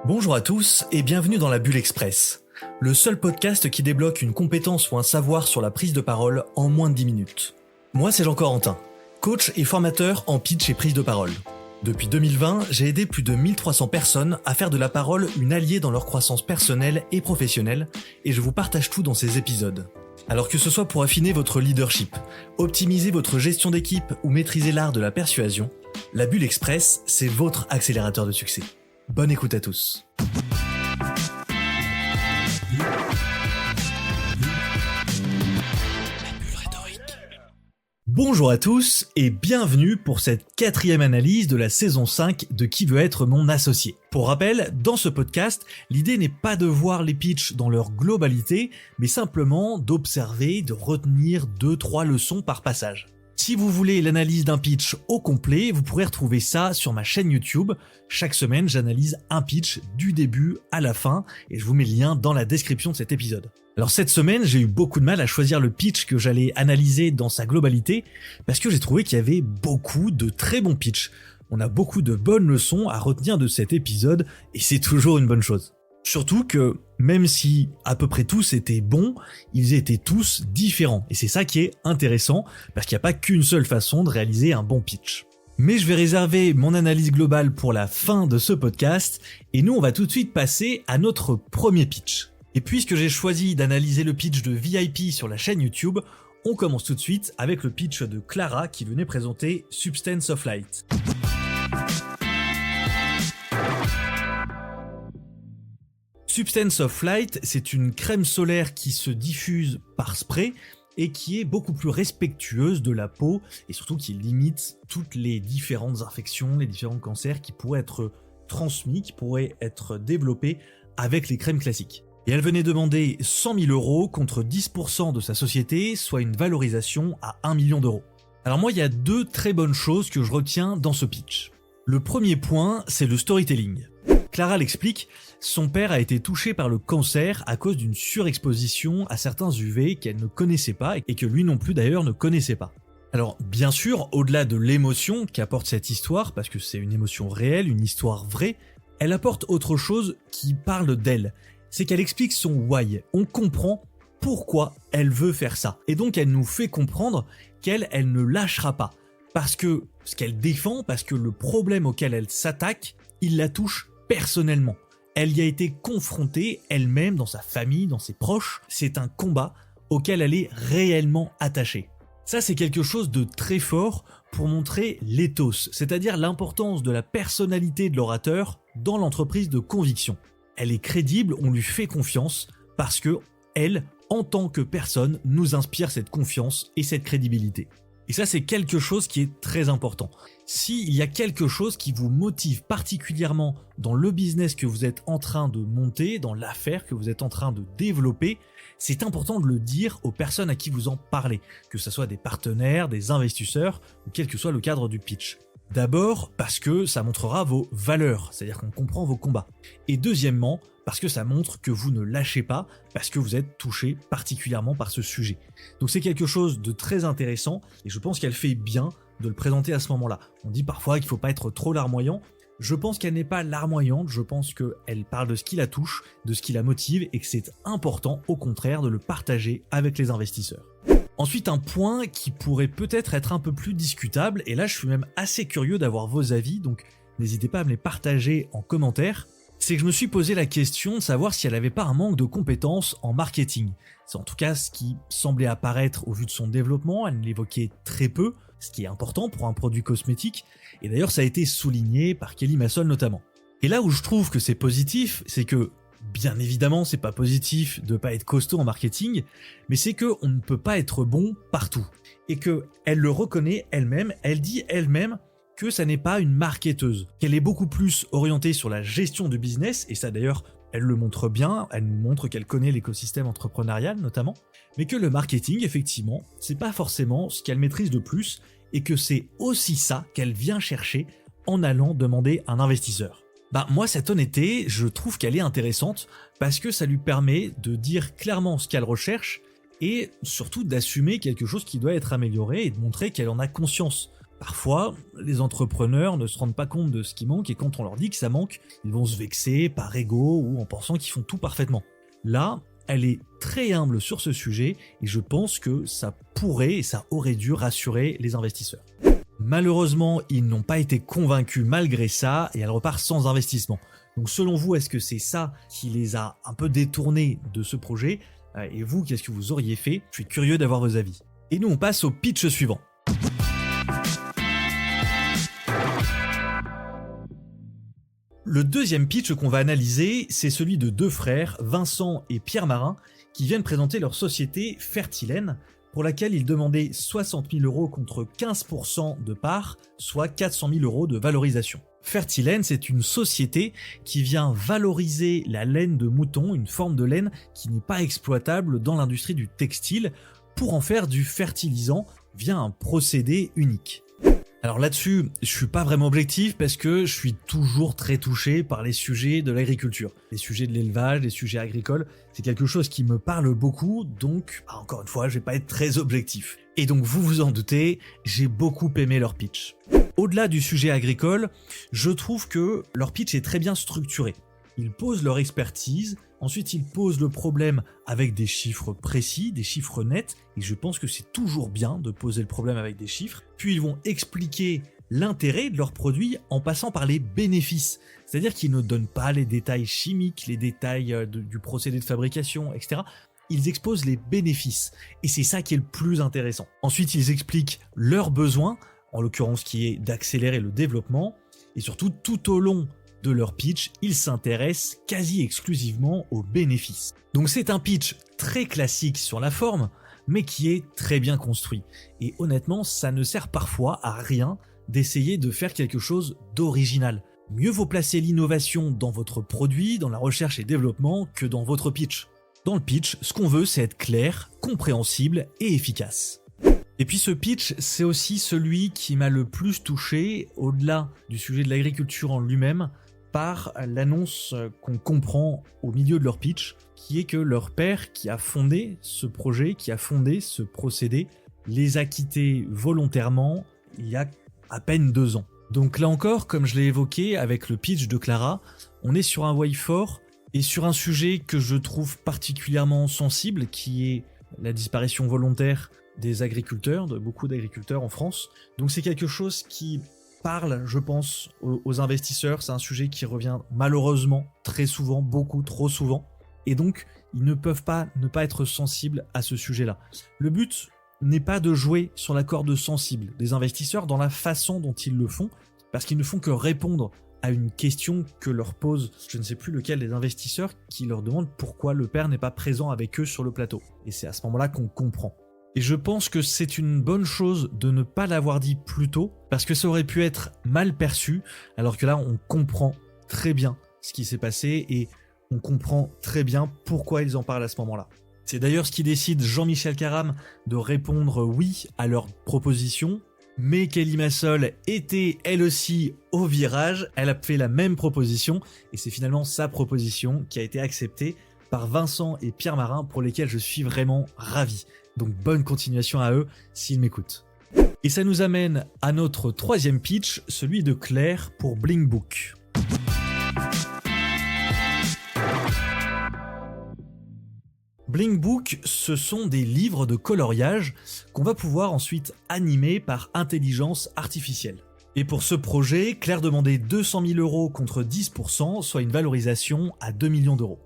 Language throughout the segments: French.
Bonjour à tous et bienvenue dans la Bulle Express, le seul podcast qui débloque une compétence ou un savoir sur la prise de parole en moins de 10 minutes. Moi c'est Jean-Corentin, coach et formateur en pitch et prise de parole. Depuis 2020, j'ai aidé plus de 1300 personnes à faire de la parole une alliée dans leur croissance personnelle et professionnelle, et je vous partage tout dans ces épisodes. Alors que ce soit pour affiner votre leadership, optimiser votre gestion d'équipe ou maîtriser l'art de la persuasion, la Bulle Express, c'est votre accélérateur de succès. Bonne écoute à tous. Bonjour à tous et bienvenue pour cette 4e analyse de la saison 5 de Qui veut être mon associé. Pour rappel, dans ce podcast, l'idée n'est pas de voir les pitchs dans leur globalité, mais simplement d'observer, de retenir 2-3 leçons par passage. Si vous voulez l'analyse d'un pitch au complet, vous pourrez retrouver ça sur ma chaîne YouTube. Chaque semaine, j'analyse un pitch du début à la fin et je vous mets le lien dans la description de cet épisode. Alors cette semaine, j'ai eu beaucoup de mal à choisir le pitch que j'allais analyser dans sa globalité parce que j'ai trouvé qu'il y avait beaucoup de très bons pitchs. On a beaucoup de bonnes leçons à retenir de cet épisode et c'est toujours une bonne chose. Surtout que, même si à peu près tous étaient bons, ils étaient tous différents. Et c'est ça qui est intéressant, parce qu'il n'y a pas qu'une seule façon de réaliser un bon pitch. Mais je vais réserver mon analyse globale pour la fin de ce podcast, et nous on va tout de suite passer à notre premier pitch. Et puisque j'ai choisi d'analyser le pitch de VIP sur la chaîne YouTube, on commence tout de suite avec le pitch de Clara qui venait présenter Substance of Light. Substance of Light, c'est une crème solaire qui se diffuse par spray et qui est beaucoup plus respectueuse de la peau et surtout qui limite toutes les différentes infections, les différents cancers qui pourraient être transmis, qui pourraient être développés avec les crèmes classiques. Et elle venait demander 100 000 € contre 10% de sa société, soit une valorisation à 1 million d'euros. Alors moi, il y a 2 très bonnes choses que je retiens dans ce pitch. Le premier point, c'est le storytelling. Clara l'explique, son père a été touché par le cancer à cause d'une surexposition à certains UV qu'elle ne connaissait pas et que lui non plus d'ailleurs ne connaissait pas. Alors bien sûr, au-delà de l'émotion qu'apporte cette histoire, parce que c'est une émotion réelle, une histoire vraie, elle apporte autre chose qui parle d'elle. C'est qu'elle explique son why. On comprend pourquoi elle veut faire ça. Et donc elle nous fait comprendre qu'elle ne lâchera pas. Parce que ce qu'elle défend, parce que le problème auquel elle s'attaque, il la touche personnellement. Elle y a été confrontée elle-même, dans sa famille, dans ses proches. C'est un combat auquel elle est réellement attachée. Ça, c'est quelque chose de très fort pour montrer l'éthos, c'est-à-dire l'importance de la personnalité de l'orateur dans l'entreprise de conviction. Elle est crédible, on lui fait confiance parce que elle, en tant que personne, nous inspire cette confiance et cette crédibilité. Et ça, c'est quelque chose qui est très important. S'il y a quelque chose qui vous motive particulièrement dans le business que vous êtes en train de monter, dans l'affaire que vous êtes en train de développer, c'est important de le dire aux personnes à qui vous en parlez, que ce soit des partenaires, des investisseurs, ou quel que soit le cadre du pitch. D'abord, parce que ça montrera vos valeurs, c'est-à-dire qu'on comprend vos combats. Et deuxièmement, parce que ça montre que vous ne lâchez pas, parce que vous êtes touché particulièrement par ce sujet. Donc c'est quelque chose de très intéressant, et je pense qu'elle fait bien de le présenter à ce moment-là. On dit parfois qu'il ne faut pas être trop larmoyant. Je pense qu'elle n'est pas larmoyante, je pense qu'elle parle de ce qui la touche, de ce qui la motive, et que c'est important, au contraire, de le partager avec les investisseurs. Ensuite, un point qui pourrait peut-être être un peu plus discutable, et là je suis même assez curieux d'avoir vos avis, donc n'hésitez pas à me les partager en commentaire, c'est que je me suis posé la question de savoir si elle n'avait pas un manque de compétences en marketing. C'est en tout cas ce qui semblait apparaître au vu de son développement, elle l'évoquait très peu, ce qui est important pour un produit cosmétique, et d'ailleurs ça a été souligné par Kelly Massol notamment. Et là où je trouve que c'est positif, c'est que bien évidemment, c'est pas positif de pas être costaud en marketing, mais c'est que on ne peut pas être bon partout. Et que elle le reconnaît elle-même, elle dit elle-même que ça n'est pas une marketeuse, qu'elle est beaucoup plus orientée sur la gestion du business, et ça d'ailleurs, elle le montre bien, elle nous montre qu'elle connaît l'écosystème entrepreneurial notamment, mais que le marketing, effectivement, c'est pas forcément ce qu'elle maîtrise de plus, et que c'est aussi ça qu'elle vient chercher en allant demander un investisseur. Moi, cette honnêteté, je trouve qu'elle est intéressante parce que ça lui permet de dire clairement ce qu'elle recherche et surtout d'assumer quelque chose qui doit être amélioré et de montrer qu'elle en a conscience. Parfois, les entrepreneurs ne se rendent pas compte de ce qui manque et quand on leur dit que ça manque, ils vont se vexer par ego ou en pensant qu'ils font tout parfaitement. Là, elle est très humble sur ce sujet et je pense que ça pourrait et ça aurait dû rassurer les investisseurs. Malheureusement, ils n'ont pas été convaincus malgré ça et elle repart sans investissement. Donc selon vous, est-ce que c'est ça qui les a un peu détournés de ce projet ? Et vous, qu'est-ce que vous auriez fait ? Je suis curieux d'avoir vos avis. Et nous, on passe au pitch suivant. Le deuxième pitch qu'on va analyser, c'est celui de deux frères, Vincent et Pierre Marin, qui viennent présenter leur société Fertilène, pour laquelle ils demandaient 60 000 € contre 15% de part, soit 400 000 € de valorisation. Fertilène, c'est une société qui vient valoriser la laine de mouton, une forme de laine qui n'est pas exploitable dans l'industrie du textile, pour en faire du fertilisant via un procédé unique. Alors là-dessus, je suis pas vraiment objectif parce que je suis toujours très touché par les sujets de l'agriculture. Les sujets de l'élevage, les sujets agricoles, c'est quelque chose qui me parle beaucoup, donc encore une fois, je vais pas être très objectif. Et donc vous vous en doutez, j'ai beaucoup aimé leur pitch. Au-delà du sujet agricole, je trouve que leur pitch est très bien structuré. Ils posent leur expertise, ensuite ils posent le problème avec des chiffres précis, des chiffres nets, et je pense que c'est toujours bien de poser le problème avec des chiffres, puis ils vont expliquer l'intérêt de leur produit en passant par les bénéfices, c'est-à-dire qu'ils ne donnent pas les détails chimiques, les détails du procédé de fabrication, etc. Ils exposent les bénéfices, et c'est ça qui est le plus intéressant. Ensuite ils expliquent leurs besoins, en l'occurrence qui est d'accélérer le développement, et surtout tout au long de leur pitch, ils s'intéressent quasi exclusivement aux bénéfices. Donc c'est un pitch très classique sur la forme, mais qui est très bien construit. Et honnêtement, ça ne sert parfois à rien d'essayer de faire quelque chose d'original. Mieux vaut placer l'innovation dans votre produit, dans la recherche et développement, que dans votre pitch. Dans le pitch, ce qu'on veut, c'est être clair, compréhensible et efficace. Et puis ce pitch, c'est aussi celui qui m'a le plus touché, au-delà du sujet de l'agriculture en lui-même, par l'annonce qu'on comprend au milieu de leur pitch, qui est que leur père qui a fondé ce projet, qui a fondé ce procédé, les a quittés volontairement il y a à peine 2 ans. Donc là encore, comme je l'ai évoqué avec le pitch de Clara, on est sur un why fort et sur un sujet que je trouve particulièrement sensible, qui est la disparition volontaire des agriculteurs, de beaucoup d'agriculteurs en France. Donc c'est quelque chose qui parle, je pense, aux investisseurs. C'est un sujet qui revient malheureusement très souvent, beaucoup trop souvent. Et donc, ils ne peuvent pas ne pas être sensibles à ce sujet-là. Le but n'est pas de jouer sur la corde sensible des investisseurs dans la façon dont ils le font, parce qu'ils ne font que répondre à une question que leur pose, je ne sais plus lequel des investisseurs, qui leur demande pourquoi le père n'est pas présent avec eux sur le plateau. Et c'est à ce moment-là qu'on comprend. Et je pense que c'est une bonne chose de ne pas l'avoir dit plus tôt, parce que ça aurait pu être mal perçu, alors que là on comprend très bien ce qui s'est passé et on comprend très bien pourquoi ils en parlent à ce moment-là. C'est d'ailleurs ce qui décide Jean-Michel Caram de répondre oui à leur proposition, mais Kelly Massol était elle aussi au virage, elle a fait la même proposition et c'est finalement sa proposition qui a été acceptée par Vincent et Pierre Marin, pour lesquels je suis vraiment ravi. Donc bonne continuation à eux s'ils m'écoutent. Et ça nous amène à notre troisième pitch, celui de Claire pour Bling Book. Bling Book, ce sont des livres de coloriage qu'on va pouvoir ensuite animer par intelligence artificielle. Et pour ce projet, Claire demandait 200 000 € contre 10%, soit une valorisation à 2 millions d'euros.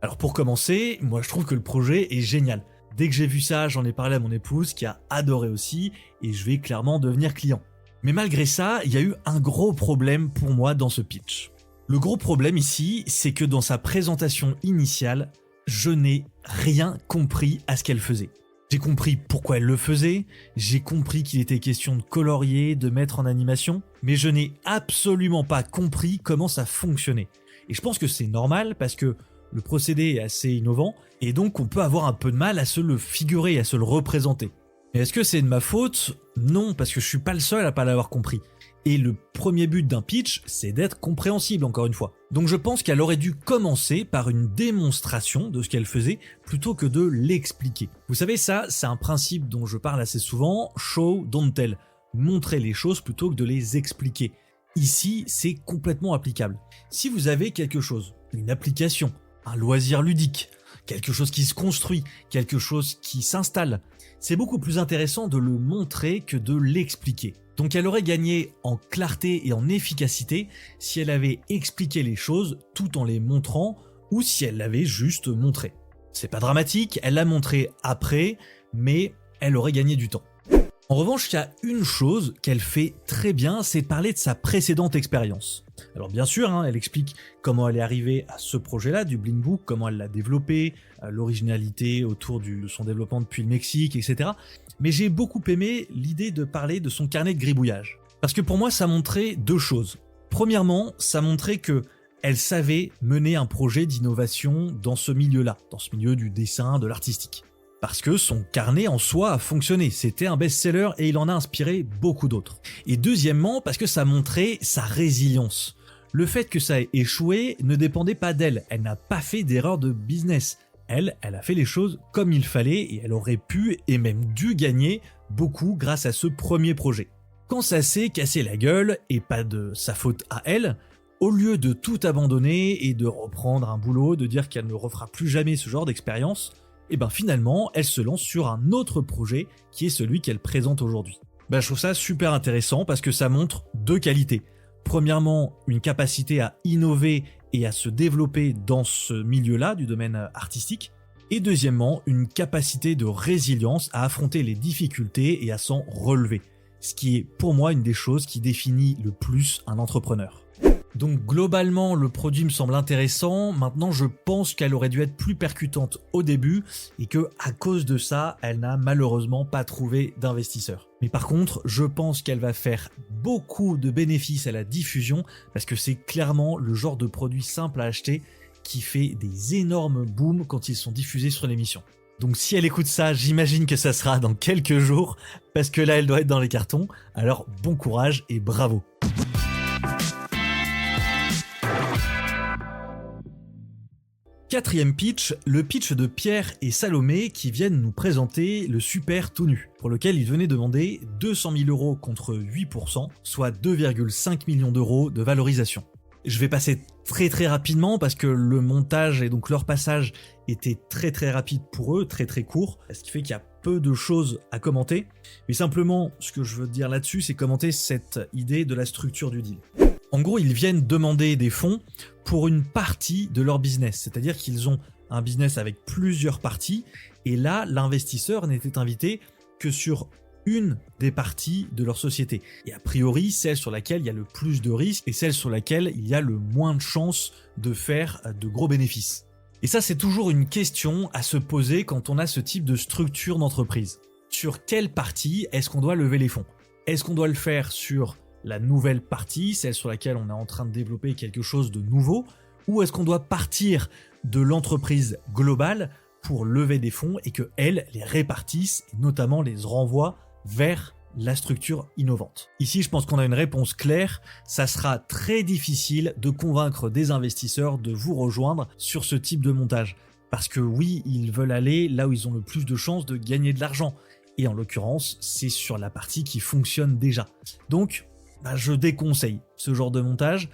Alors pour commencer, moi je trouve que le projet est génial. Dès que j'ai vu ça, j'en ai parlé à mon épouse qui a adoré aussi et je vais clairement devenir client. Mais malgré ça, il y a eu un gros problème pour moi dans ce pitch. Le gros problème ici, c'est que dans sa présentation initiale, je n'ai rien compris à ce qu'elle faisait. J'ai compris pourquoi elle le faisait, j'ai compris qu'il était question de colorier, de mettre en animation, mais je n'ai absolument pas compris comment ça fonctionnait. Et je pense que c'est normal parce que le procédé est assez innovant et donc on peut avoir un peu de mal à se le figurer, à se le représenter. Mais est-ce que c'est de ma faute ? Non, parce que je suis pas le seul à pas l'avoir compris. Et le premier but d'un pitch, c'est d'être compréhensible encore une fois. Donc je pense qu'elle aurait dû commencer par une démonstration de ce qu'elle faisait plutôt que de l'expliquer. Vous savez ça, c'est un principe dont je parle assez souvent, show, don't tell. montrer les choses plutôt que de les expliquer. Ici, c'est complètement applicable. Si vous avez quelque chose, une application, un loisir ludique, quelque chose qui se construit, quelque chose qui s'installe, c'est beaucoup plus intéressant de le montrer que de l'expliquer. Donc elle aurait gagné en clarté et en efficacité si elle avait expliqué les choses tout en les montrant ou si elle l'avait juste montré. C'est pas dramatique, elle l'a montré après, mais elle aurait gagné du temps. En revanche, il y a une chose qu'elle fait très bien, c'est parler de sa précédente expérience. Alors bien sûr, elle explique comment elle est arrivée à ce projet-là du Bling Book, comment elle l'a développé, l'originalité autour de son développement depuis le Mexique, etc. Mais j'ai beaucoup aimé l'idée de parler de son carnet de gribouillage. Parce que pour moi, ça montrait deux choses. Premièrement, ça montrait que elle savait mener un projet d'innovation dans ce milieu-là, dans ce milieu du dessin, de l'artistique. Parce que son carnet en soi a fonctionné, c'était un best-seller et il en a inspiré beaucoup d'autres. Et deuxièmement, parce que ça montrait sa résilience. Le fait que ça ait échoué ne dépendait pas d'elle, elle n'a pas fait d'erreur de business. Elle a fait les choses comme il fallait et elle aurait pu et même dû gagner beaucoup grâce à ce premier projet. Quand ça s'est cassé la gueule, et pas de sa faute à elle, au lieu de tout abandonner et de reprendre un boulot, de dire qu'elle ne refera plus jamais ce genre d'expérience, et finalement, elle se lance sur un autre projet qui est celui qu'elle présente aujourd'hui. Je trouve ça super intéressant parce que ça montre deux qualités. Premièrement, une capacité à innover et à se développer dans ce milieu-là du domaine artistique. Et deuxièmement, une capacité de résilience à affronter les difficultés et à s'en relever. Ce qui est pour moi une des choses qui définit le plus un entrepreneur. Donc globalement, le produit me semble intéressant. Maintenant, je pense qu'elle aurait dû être plus percutante au début et que, à cause de ça, elle n'a malheureusement pas trouvé d'investisseurs. Mais par contre, je pense qu'elle va faire beaucoup de bénéfices à la diffusion parce que c'est clairement le genre de produit simple à acheter qui fait des énormes booms quand ils sont diffusés sur l'émission. Donc si elle écoute ça, j'imagine que ça sera dans quelques jours parce que là, elle doit être dans les cartons. Alors bon courage et bravo. Quatrième pitch, le pitch de Pierre et Salomé qui viennent nous présenter le super tout nu, pour lequel ils venaient demander 200 000 € contre 8%, soit 2,5 millions d'euros de valorisation. Je vais passer très rapidement parce que le montage et donc leur passage était très rapide pour eux, très court, ce qui fait qu'il y a peu de choses à commenter. Mais simplement, ce que je veux dire là-dessus, c'est commenter cette idée de la structure du deal. En gros, ils viennent demander des fonds pour une partie de leur business, c'est-à-dire qu'ils ont un business avec plusieurs parties, et là, l'investisseur n'était invité que sur une des parties de leur société, et a priori, celle sur laquelle il y a le plus de risques, et celle sur laquelle il y a le moins de chances de faire de gros bénéfices. Et ça, c'est toujours une question à se poser quand on a ce type de structure d'entreprise. Sur quelle partie est-ce qu'on doit lever les fonds ? Est-ce qu'on doit le faire sur la nouvelle partie, celle sur laquelle on est en train de développer quelque chose de nouveau, ou est-ce qu'on doit partir de l'entreprise globale pour lever des fonds et que elle les répartisse et notamment les renvoie vers la structure innovante. Ici, je pense qu'on a une réponse claire, ça sera très difficile de convaincre des investisseurs de vous rejoindre sur ce type de montage. Parce que oui, ils veulent aller là où ils ont le plus de chances de gagner de l'argent. Et en l'occurrence, c'est sur la partie qui fonctionne déjà. Donc, je déconseille ce genre de montage.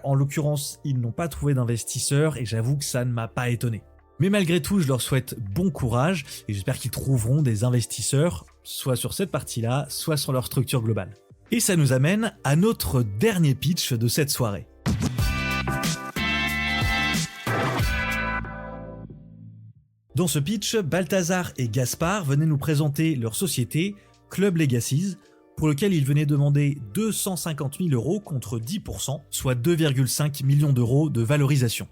En l'occurrence, ils n'ont pas trouvé d'investisseurs et j'avoue que ça ne m'a pas étonné. Mais malgré tout, je leur souhaite bon courage et j'espère qu'ils trouveront des investisseurs, soit sur cette partie-là, soit sur leur structure globale. Et ça nous amène à notre dernier pitch de cette soirée. Dans ce pitch, Balthazar et Gaspard venaient nous présenter leur société Club Legacies, pour lequel ils venaient demander 250 000 € contre 10%, soit 2,5 millions d'euros de valorisation.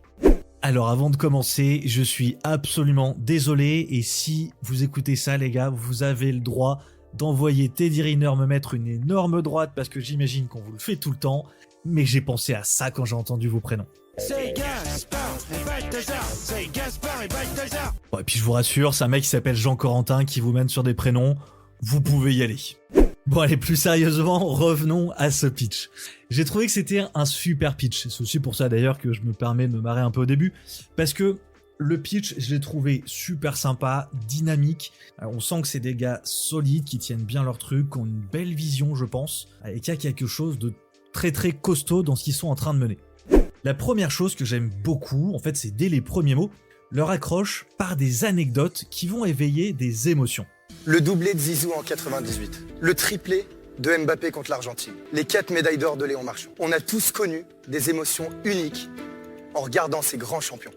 Alors avant de commencer, je suis absolument désolé et si vous écoutez ça les gars, vous avez le droit d'envoyer Teddy Riner me mettre une énorme droite parce que j'imagine qu'on vous le fait tout le temps, mais j'ai pensé à ça quand j'ai entendu vos prénoms. C'est Gaspard et Balthazar, c'est Gaspard et Balthazar. Bon, et puis je vous rassure, c'est un mec qui s'appelle Jean Corentin qui vous mène sur des prénoms, vous pouvez y aller. Bon allez, plus sérieusement, revenons à ce pitch. J'ai trouvé que c'était un super pitch, c'est aussi pour ça d'ailleurs que je me permets de me marrer un peu au début, parce que Le pitch, je l'ai trouvé super sympa, dynamique. On sent que c'est des gars solides qui tiennent bien leur truc, qui ont une belle vision, je pense, et qu'il y a quelque chose de très très costaud dans ce qu'ils sont en train de mener. La première chose que j'aime beaucoup, en fait, c'est dès les premiers mots, leur accroche par des anecdotes qui vont éveiller des émotions. Le doublé de Zizou en 98, le triplé de Mbappé contre l'Argentine, les 4 médailles d'or de Léon Marchand. On a tous connu des émotions uniques en regardant ces grands champions.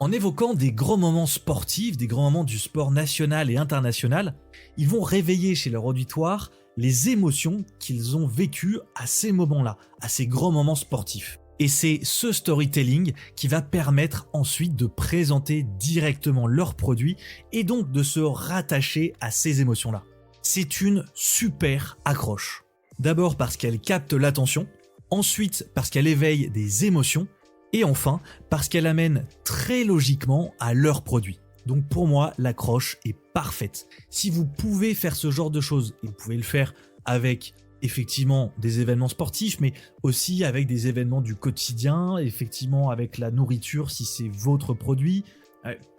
En évoquant des grands moments sportifs, des grands moments du sport national et international, ils vont réveiller chez leur auditoire les émotions qu'ils ont vécues à ces moments-là, à ces grands moments sportifs. Et c'est ce storytelling qui va permettre ensuite de présenter directement leurs produits et donc de se rattacher à ces émotions-là. C'est une super accroche. D'abord parce qu'elle capte l'attention, ensuite parce qu'elle éveille des émotions, et enfin parce qu'elle amène très logiquement à leur produit. Donc pour moi, l'accroche est parfaite. Si vous pouvez faire ce genre de choses, et vous pouvez le faire avec effectivement des événements sportifs, mais aussi avec des événements du quotidien, effectivement avec la nourriture si c'est votre produit,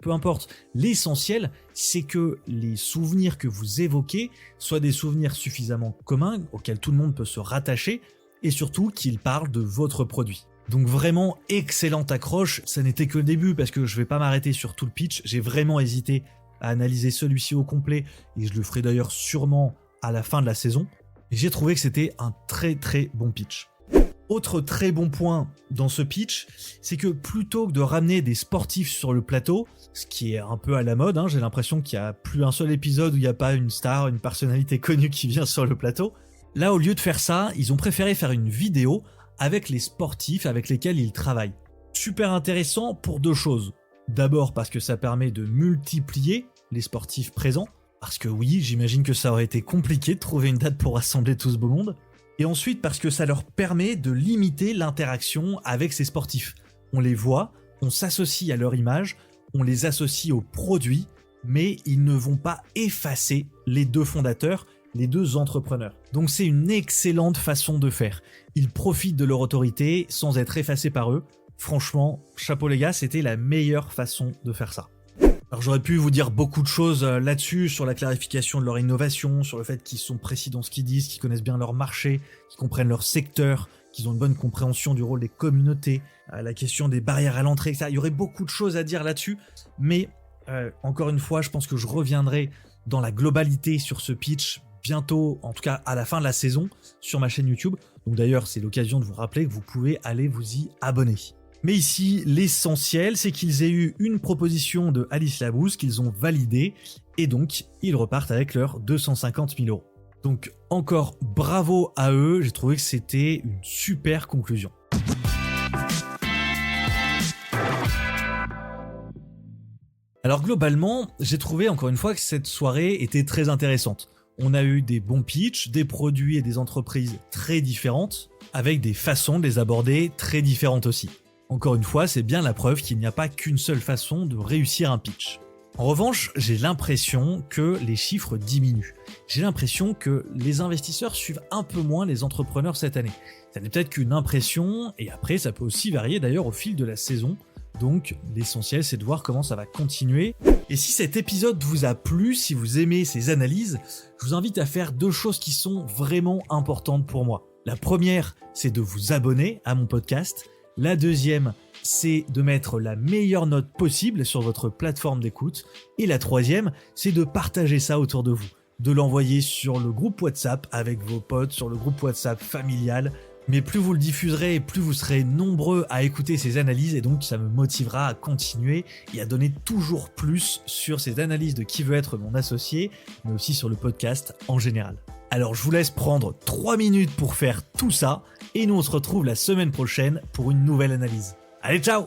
peu importe. L'essentiel, c'est que les souvenirs que vous évoquez soient des souvenirs suffisamment communs auxquels tout le monde peut se rattacher et surtout qu'ils parlent de votre produit. Donc vraiment excellente accroche, ça n'était que le début parce que je vais pas m'arrêter sur tout le pitch, j'ai vraiment hésité à analyser celui-ci au complet et je le ferai d'ailleurs sûrement à la fin de la saison. Et j'ai trouvé que c'était un très très bon pitch. Autre très bon point dans ce pitch, c'est que plutôt que de ramener des sportifs sur le plateau, ce qui est un peu à la mode, j'ai l'impression qu'il n'y a plus un seul épisode où il n'y a pas une star, une personnalité connue qui vient sur le plateau, là au lieu de faire ça, ils ont préféré faire une vidéo avec les sportifs avec lesquels ils travaillent. Super intéressant pour deux choses. D'abord parce que ça permet de multiplier les sportifs présents, parce que oui, j'imagine que ça aurait été compliqué de trouver une date pour rassembler tout ce beau monde. Et ensuite parce que ça leur permet de limiter l'interaction avec ces sportifs. On les voit, on s'associe à leur image, on les associe aux produits, mais ils ne vont pas effacer les deux fondateurs, les deux entrepreneurs. Donc c'est une excellente façon de faire. Ils profitent de leur autorité sans être effacés par eux. Franchement, chapeau les gars, c'était la meilleure façon de faire ça. Alors j'aurais pu vous dire beaucoup de choses là-dessus, sur la clarification de leur innovation, sur le fait qu'ils sont précis dans ce qu'ils disent, qu'ils connaissent bien leur marché, qu'ils comprennent leur secteur, qu'ils ont une bonne compréhension du rôle des communautés, la question des barrières à l'entrée, etc. Il y aurait beaucoup de choses à dire là-dessus, mais encore une fois, je pense que je reviendrai dans la globalité sur ce pitch bientôt, en tout cas à la fin de la saison, sur ma chaîne YouTube. Donc d'ailleurs, c'est l'occasion de vous rappeler que vous pouvez aller vous y abonner. Mais ici, l'essentiel, c'est qu'ils aient eu une proposition de Alice Labrousse qu'ils ont validée, et donc ils repartent avec leurs 250 000 €. Donc encore bravo à eux, j'ai trouvé que c'était une super conclusion. Alors globalement, j'ai trouvé encore une fois que cette soirée était très intéressante. On a eu des bons pitchs, des produits et des entreprises très différentes, avec des façons de les aborder très différentes aussi. Encore une fois, c'est bien la preuve qu'il n'y a pas qu'une seule façon de réussir un pitch. En revanche, j'ai l'impression que les chiffres diminuent. J'ai l'impression que les investisseurs suivent un peu moins les entrepreneurs cette année. Ça n'est peut-être qu'une impression, et après ça peut aussi varier d'ailleurs au fil de la saison. Donc l'essentiel c'est de voir comment ça va continuer. Et si cet épisode vous a plu, si vous aimez ces analyses, je vous invite à faire deux choses qui sont vraiment importantes pour moi. La première, c'est de vous abonner à mon podcast. La deuxième, c'est de mettre la meilleure note possible sur votre plateforme d'écoute. Et la troisième, c'est de partager ça autour de vous. De l'envoyer sur le groupe WhatsApp avec vos potes, sur le groupe WhatsApp familial. Mais plus vous le diffuserez, plus vous serez nombreux à écouter ces analyses et donc ça me motivera à continuer et à donner toujours plus sur ces analyses de qui veut être mon associé, mais aussi sur le podcast en général. Alors je vous laisse prendre 3 minutes pour faire tout ça et nous on se retrouve la semaine prochaine pour une nouvelle analyse. Allez, ciao!